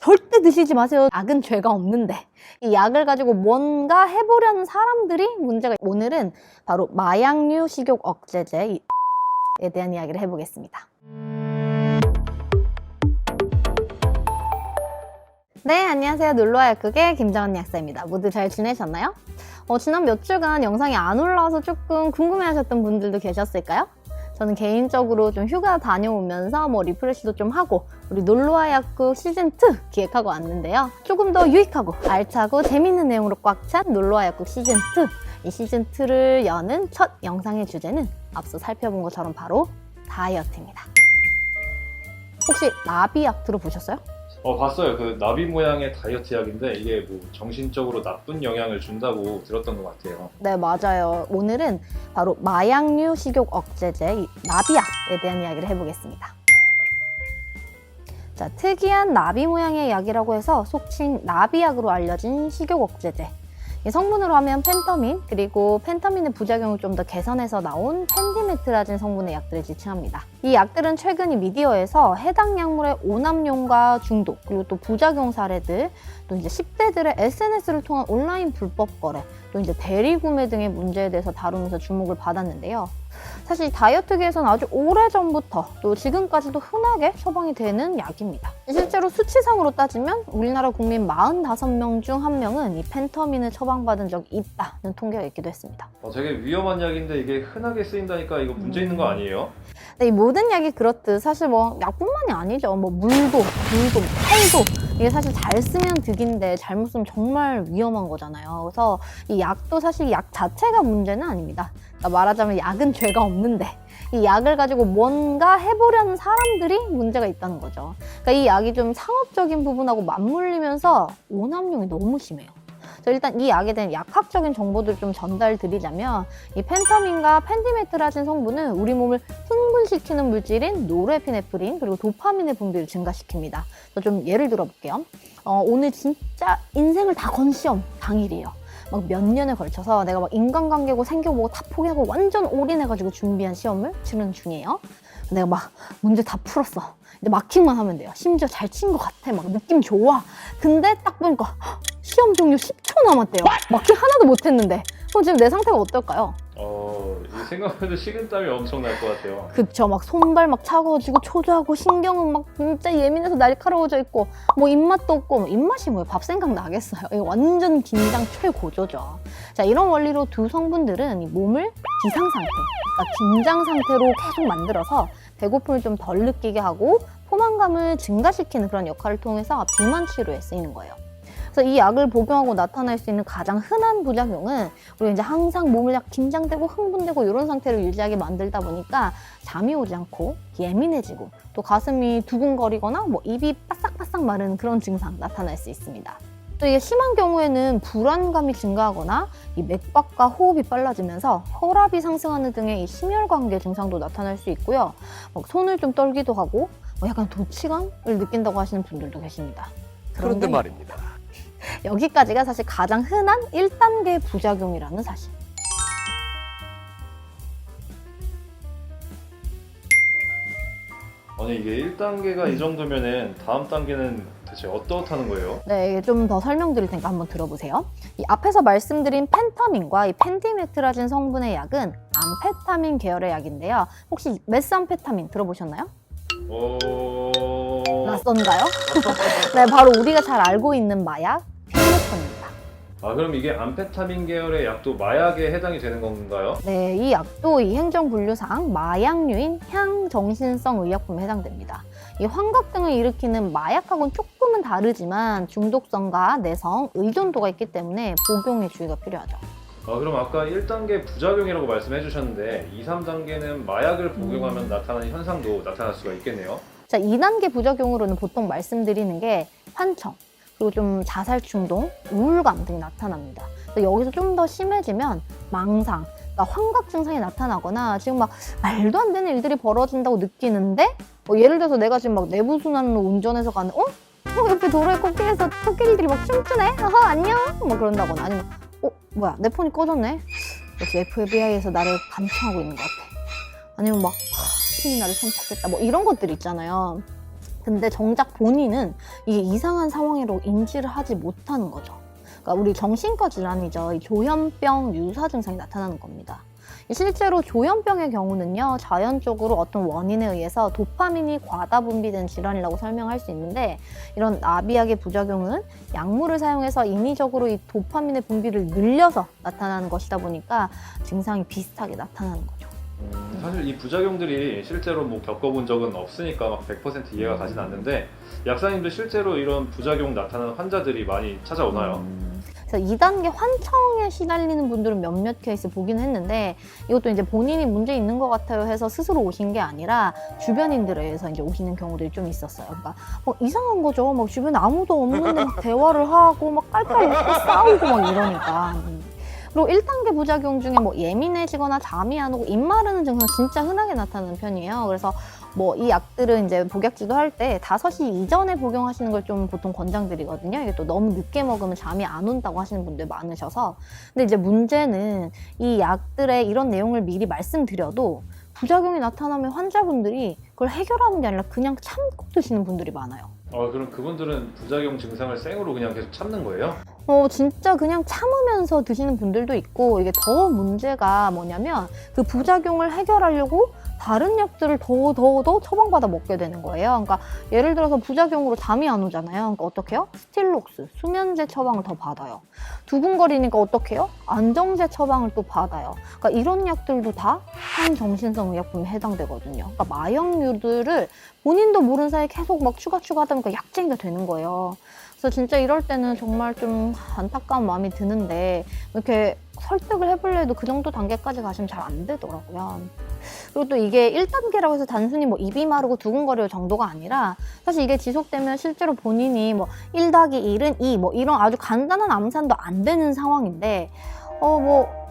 절대 드시지 마세요. 약은 죄가 없는데. 이 약을 가지고 뭔가 해보려는 사람들이 문제가. 오늘은 바로 마약류 식욕 억제제에 대한 이야기를 해보겠습니다. 네, 안녕하세요. 놀러와 약국의 김정은 약사입니다. 모두 잘 지내셨나요? 지난 몇 주간 영상이 안 올라와서 조금 궁금해하셨던 분들도 계셨을까요? 저는 개인적으로 좀 휴가 다녀오면서 리프레시도 좀 하고 우리 놀러와 약국 시즌2 기획하고 왔는데요. 조금 더 유익하고 알차고 재밌는 내용으로 꽉 찬 놀러와 약국 시즌2. 이 시즌2를 여는 첫 영상의 주제는 앞서 살펴본 것처럼 바로 다이어트입니다. 혹시 나비약 들어보셨어요? 봤어요. 그 나비 모양의 다이어트 약인데 이게 뭐 정신적으로 나쁜 영향을 준다고 들었던 것 같아요. 네, 맞아요. 오늘은 바로 마약류 식욕 억제제 나비약에 대한 이야기를 해보겠습니다. 자, 특이한 나비 모양의 약이라고 해서 속칭 나비약으로 알려진 식욕 억제제. 이 성분으로 하면 펜터민, 그리고 펜터민의 부작용을 좀 더 개선해서 나온 펜디메트라진 성분의 약들을 지칭합니다. 이 약들은 최근 이 미디어에서 해당 약물의 오남용과 중독, 그리고 또 부작용 사례들, 또 이제 10대들의 SNS를 통한 온라인 불법 거래, 또 이제 대리 구매 등의 문제에 대해서 다루면서 주목을 받았는데요. 사실 다이어트계에서는 아주 오래전부터 또 지금까지도 흔하게 처방이 되는 약입니다. 실제로 수치상으로 따지면 우리나라 국민 45명 중 1명은 이 펜터민을 처방받은 적이 있다는 통계가 있기도 했습니다. 되게 위험한 약인데 이게 흔하게 쓰인다니까 이거 문제 있는 거 아니에요? 네, 이 모든 약이 그렇듯 사실 약뿐만이 아니죠. 물도, 칼도 이게 사실 잘 쓰면 득인데 잘못 쓰면 정말 위험한 거잖아요. 그래서 이 약도 사실 약 자체가 문제는 아닙니다. 그러니까 말하자면 약은 죄가 없는데 이 약을 가지고 뭔가 해보려는 사람들이 문제가 있다는 거죠. 그러니까 이 약이 좀 상업적인 부분하고 맞물리면서 오남용이 너무 심해요. 일단 이 약에 대한 약학적인 정보들을 좀 전달드리자면 이 펜터민과 펜디메트라진 성분은 우리 몸을 흥분시키는 물질인 노르에피네프린 그리고 도파민의 분비를 증가시킵니다. 좀 예를 들어볼게요. 오늘 진짜 인생을 다 건 시험 당일이에요. 몇 년에 걸쳐서 내가 인간관계고 생겨보고 다 포기하고 완전 올인해가지고 준비한 시험을 치르는 중이에요. 내가 문제 다 풀었어. 이제 마킹만 하면 돼요. 심지어 잘 친 것 같아. 느낌 좋아. 근데 딱 보니까 시험 종료 10초 남았대요. 마킹 하나도 못했는데. 그럼 지금 내 상태가 어떨까요? 이 생각해도 식은땀이 엄청 날 것 같아요. 그쵸. 손발 차가워지고 초조하고 신경은 진짜 예민해서 날카로워져 있고 입맛도 없고 입맛이 뭐예요? 밥 생각 나겠어요. 이거 완전 긴장 최고조죠. 자, 이런 원리로 두 성분들은 이 몸을 비상상태, 그러니까 긴장 상태로 계속 만들어서 배고픔을 좀 덜 느끼게 하고 포만감을 증가시키는 그런 역할을 통해서 비만 치료에 쓰이는 거예요. 그래서 이 약을 복용하고 나타날 수 있는 가장 흔한 부작용은 우리 이제 항상 몸을 긴장되고 흥분되고 이런 상태를 유지하게 만들다 보니까 잠이 오지 않고 예민해지고 또 가슴이 두근거리거나 입이 바싹바싹 마르는 그런 증상 나타날 수 있습니다. 또 이게 심한 경우에는 불안감이 증가하거나 이 맥박과 호흡이 빨라지면서 혈압이 상승하는 등의 이 심혈관계 증상도 나타날 수 있고요. 손을 좀 떨기도 하고 약간 도취감을 느낀다고 하시는 분들도 계십니다. 그런데 말입니다. 여기까지가 사실 가장 흔한 1단계 부작용이라는 사실. 아니 이게 1단계가 이 정도면은 다음 단계는 대체 어떻다는 거예요? 네, 좀 더 설명드릴 테니까 한번 들어보세요. 이 앞에서 말씀드린 펜터민과 이 펜디메트라진 성분의 약은 암페타민 계열의 약인데요. 혹시 메스암페타민 들어보셨나요? 낯선가요? 네, 바로 우리가 잘 알고 있는 마약 필로폰입니다. 그럼 이게 암페타민 계열의 약도 마약에 해당이 되는 건가요? 네, 이 약도 이 행정분류상 마약류인 향정신성 의약품에 해당됩니다. 이 환각 등을 일으키는 마약하고는 조금은 다르지만 중독성과 내성, 의존도가 있기 때문에 복용에 주의가 필요하죠. 그럼 아까 1단계 부작용이라고 말씀해 주셨는데 2, 3단계는 마약을 복용하면 나타나는 현상도 나타날 수가 있겠네요. 자, 2단계 부작용으로는 보통 말씀드리는 게 환청, 그리고 좀 자살 충동, 우울감 등이 나타납니다. 여기서 좀 더 심해지면 망상, 그러니까 환각 증상이 나타나거나 지금 말도 안 되는 일들이 벌어진다고 느끼는데 예를 들어서 내가 지금 내부순환으로 운전해서 가는 옆에 도로에 코끼리들이 춤추네? 안녕? 그런다거나 아니면 뭐야 내 폰이 꺼졌네? 역시 FBI에서 나를 감청하고 있는 것 같아. 아니면 신이 나를 선택했다 이런 것들 있잖아요. 근데 정작 본인은 이게 이상한 상황이라고 인지를 하지 못하는 거죠. 그러니까 우리 정신과 질환이죠. 이 조현병 유사 증상이 나타나는 겁니다. 실제로 조현병의 경우는요, 자연적으로 어떤 원인에 의해서 도파민이 과다 분비된 질환이라고 설명할 수 있는데, 이런 나비약의 부작용은 약물을 사용해서 인위적으로 이 도파민의 분비를 늘려서 나타나는 것이다 보니까 증상이 비슷하게 나타나는 거죠. 사실 이 부작용들이 실제로 뭐 겪어본 적은 없으니까 막 100% 이해가 가진 않는데, 약사님도 실제로 이런 부작용 나타나는 환자들이 많이 찾아오나요? 그래서 2단계 환청에 시달리는 분들은 몇몇 케이스 보긴 했는데, 이것도 이제 본인이 문제 있는 것 같아요 해서 스스로 오신 게 아니라 주변인들에 의해서 이제 오시는 경우들이 좀 있었어요. 그러니까 이상한 거죠. 막 주변에 아무도 없는데 막 대화를 하고 막 깔깔 웃고 싸우고 막 이러니까. 그리고 1단계 부작용 중에 뭐 예민해지거나 잠이 안 오고 입 마르는 증상 진짜 흔하게 나타나는 편이에요. 그래서 뭐 이 약들은 이제 복약지도 할 때 5시 이전에 복용하시는 걸 좀 보통 권장드리거든요. 이게 또 너무 늦게 먹으면 잠이 안 온다고 하시는 분들 많으셔서. 근데 이제 문제는 이 약들의 이런 내용을 미리 말씀드려도 부작용이 나타나면 환자분들이 그걸 해결하는 게 아니라 그냥 참고 드시는 분들이 많아요. 그럼 그분들은 부작용 증상을 생으로 그냥 계속 참는 거예요? 진짜 그냥 참으면서 드시는 분들도 있고, 이게 더 문제가 뭐냐면 그 부작용을 해결하려고 다른 약들을 더 처방받아 먹게 되는 거예요. 그러니까 예를 들어서 부작용으로 잠이 안 오잖아요. 그러니까 어떻게 해요? 스틸록스, 수면제 처방을 더 받아요. 두근거리니까 어떻게 해요? 안정제 처방을 또 받아요. 그러니까 이런 약들도 다 항정신성 의약품에 해당되거든요. 그러니까 마약류들을 본인도 모르는 사이에 계속 막 추가하다 보니까 약쟁이가 되는 거예요. 그래서 진짜 이럴 때는 정말 좀 안타까운 마음이 드는데, 이렇게 설득을 해보려 해도 그 정도 단계까지 가시면 잘 안 되더라고요. 그리고 또 이게 1단계라고 해서 단순히 뭐 입이 마르고 두근거릴 정도가 아니라, 사실 이게 지속되면 실제로 본인이 뭐 1+1은 2, 뭐 이런 아주 간단한 암산도 안 되는 상황인데,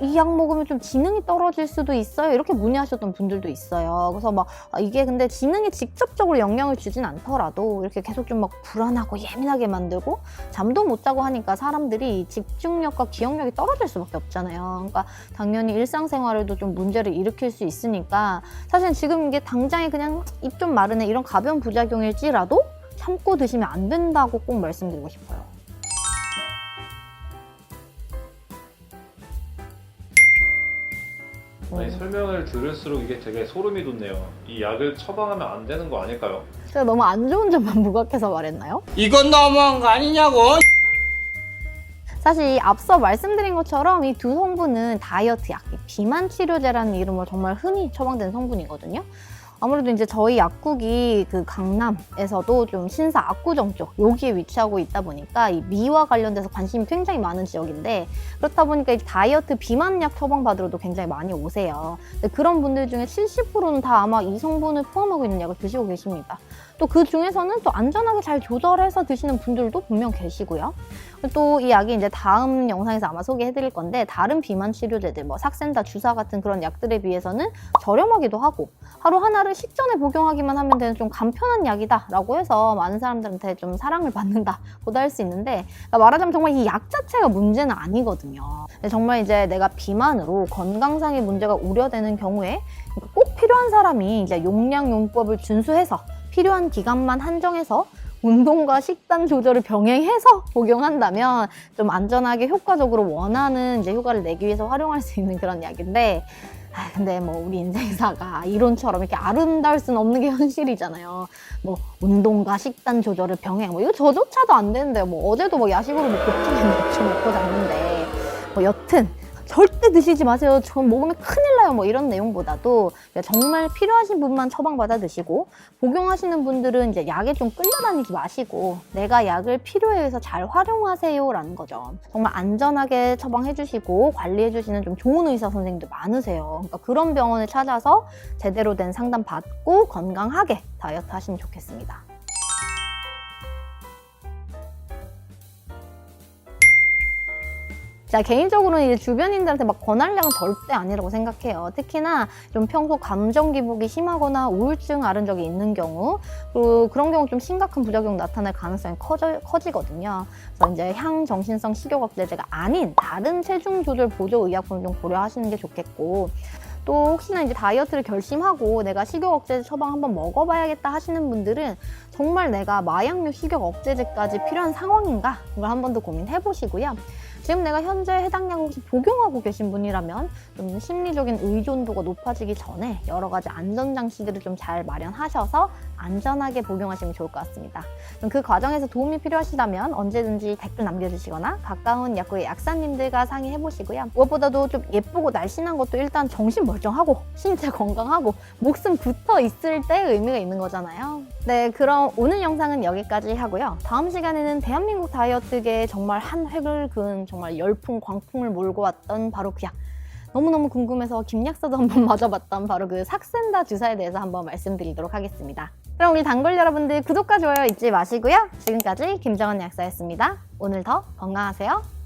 이 약 먹으면 좀 지능이 떨어질 수도 있어요. 이렇게 문의하셨던 분들도 있어요. 그래서 막 이게 근데 지능에 직접적으로 영향을 주진 않더라도 이렇게 계속 좀 막 불안하고 예민하게 만들고 잠도 못 자고 하니까 사람들이 집중력과 기억력이 떨어질 수밖에 없잖아요. 그러니까 당연히 일상생활에도 좀 문제를 일으킬 수 있으니까, 사실 지금 이게 당장에 그냥 입 좀 마르네 이런 가벼운 부작용일지라도 참고 드시면 안 된다고 꼭 말씀드리고 싶어요. 아니, 설명을 들을수록 이게 되게 소름이 돋네요. 이 약을 처방하면 안 되는 거 아닐까요? 제가 너무 안 좋은 점만 부각해서 말했나요? 이건 너무한 거 아니냐고. 사실 앞서 말씀드린 것처럼 이 두 성분은 다이어트 약, 비만 치료제라는 이름으로 정말 흔히 처방된 성분이거든요. 아무래도 이제 저희 약국이 그 강남에서도 좀 신사 압구정 쪽 여기에 위치하고 있다 보니까 이 미와 관련돼서 관심이 굉장히 많은 지역인데, 그렇다 보니까 이 다이어트 비만약 처방받으러도 굉장히 많이 오세요. 근데 그런 분들 중에 70%는 다 아마 이 성분을 포함하고 있는 약을 드시고 계십니다. 또 그 중에서는 또 안전하게 잘 조절해서 드시는 분들도 분명 계시고요. 또 이 약이 이제 다음 영상에서 아마 소개해드릴 건데, 다른 비만 치료제들, 뭐 삭센다, 주사 같은 그런 약들에 비해서는 저렴하기도 하고, 하루 하나를 식전에 복용하기만 하면 되는 좀 간편한 약이다라고 해서 많은 사람들한테 좀 사랑을 받는다고도 할 수 있는데, 그러니까 말하자면 정말 이 약 자체가 문제는 아니거든요. 정말 이제 내가 비만으로 건강상의 문제가 우려되는 경우에 꼭 필요한 사람이 이제 용량용법을 준수해서 필요한 기간만 한정해서 운동과 식단 조절을 병행해서 복용한다면 좀 안전하게 효과적으로 원하는 이제 효과를 내기 위해서 활용할 수 있는 그런 약인데, 근데 뭐 우리 인생사가 이론처럼 이렇게 아름다울 수는 없는 게 현실이잖아요. 뭐 운동과 식단 조절을 병행, 뭐 이거 저조차도 안 되는데, 뭐 어제도 뭐 야식으로 뭐 곱창에 맥주 먹고 잤는데, 뭐 여튼 절대 드시지 마세요. 저 먹으면 큰일 나요. 뭐 이런 내용보다도 정말 필요하신 분만 처방받아 드시고, 복용하시는 분들은 이제 약에 좀 끌려다니지 마시고 내가 약을 필요에 의해서 잘 활용하세요라는 거죠. 정말 안전하게 처방해 주시고 관리해 주시는 좀 좋은 의사 선생님들 많으세요. 그러니까 그런 병원을 찾아서 제대로 된 상담 받고 건강하게 다이어트 하시면 좋겠습니다. 자, 개인적으로는 이제 주변인들한테 막 권할 약은 절대 아니라고 생각해요. 특히나 좀 평소 감정 기복이 심하거나 우울증 앓은 적이 있는 경우, 그리고 그런 경우 좀 심각한 부작용 나타날 가능성이 커지거든요. 그래서 이제 향정신성 식욕억제제가 아닌 다른 체중 조절 보조 의약품을 좀 고려하시는 게 좋겠고, 또 혹시나 이제 다이어트를 결심하고 내가 식욕 억제제 처방 한번 먹어봐야겠다 하시는 분들은 정말 내가 마약류 식욕 억제제까지 필요한 상황인가? 이걸 한 번 더 고민해 보시고요. 지금 내가 현재 해당 약을 혹시 복용하고 계신 분이라면 좀 심리적인 의존도가 높아지기 전에 여러 가지 안전장치들을 좀 잘 마련하셔서 안전하게 복용하시면 좋을 것 같습니다. 그 과정에서 도움이 필요하시다면 언제든지 댓글 남겨주시거나 가까운 약국의 약사님들과 상의해보시고요. 무엇보다도 좀 예쁘고 날씬한 것도 일단 정신 멀쩡하고 신체 건강하고 목숨 붙어 있을 때 의미가 있는 거잖아요. 네, 그럼 오늘 영상은 여기까지 하고요. 다음 시간에는 대한민국 다이어트계에 정말 한 획을 그은 정말 열풍 광풍을 몰고 왔던 바로 그 약, 너무너무 궁금해서 김약사도 한번 맞아봤던 바로 그 삭센다 주사에 대해서 한번 말씀드리도록 하겠습니다. 그럼 우리 단골 여러분들 구독과 좋아요 잊지 마시고요. 지금까지 김정은 약사였습니다. 오늘 더 건강하세요.